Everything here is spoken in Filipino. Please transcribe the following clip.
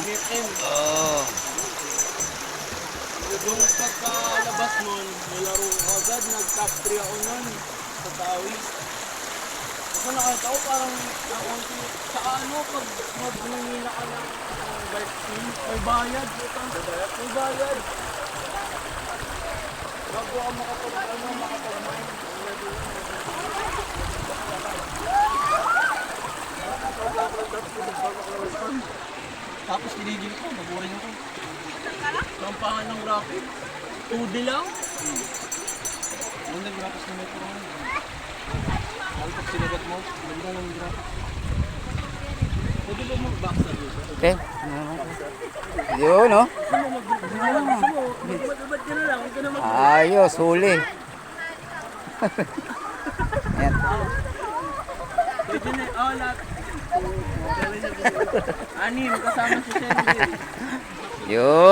FM. Oo. Yung pagkalabas nun, nilaro ko agad, nag-top 3 ako nun sa Tawis. Kasi nakita ko parang nakunti. Sa ano, pag magningina ka ng bike team, may bayad. May bayad. Bago ka makapag-mine. Tapos tinigil ko, naburing ako. Sampangan ng rapid. 2D lang. Ano nag-rapid na metro nga? Ano pag sinagat mo? Ganda ng rapid. Pwede ba mag-boxa dito? Okay. Yun, no? Ba't ka na lang? Huwag ka na mag- Ayos, huli. Ayan. Pwede na, lahat. Anim, kasama si Shelby. Yun.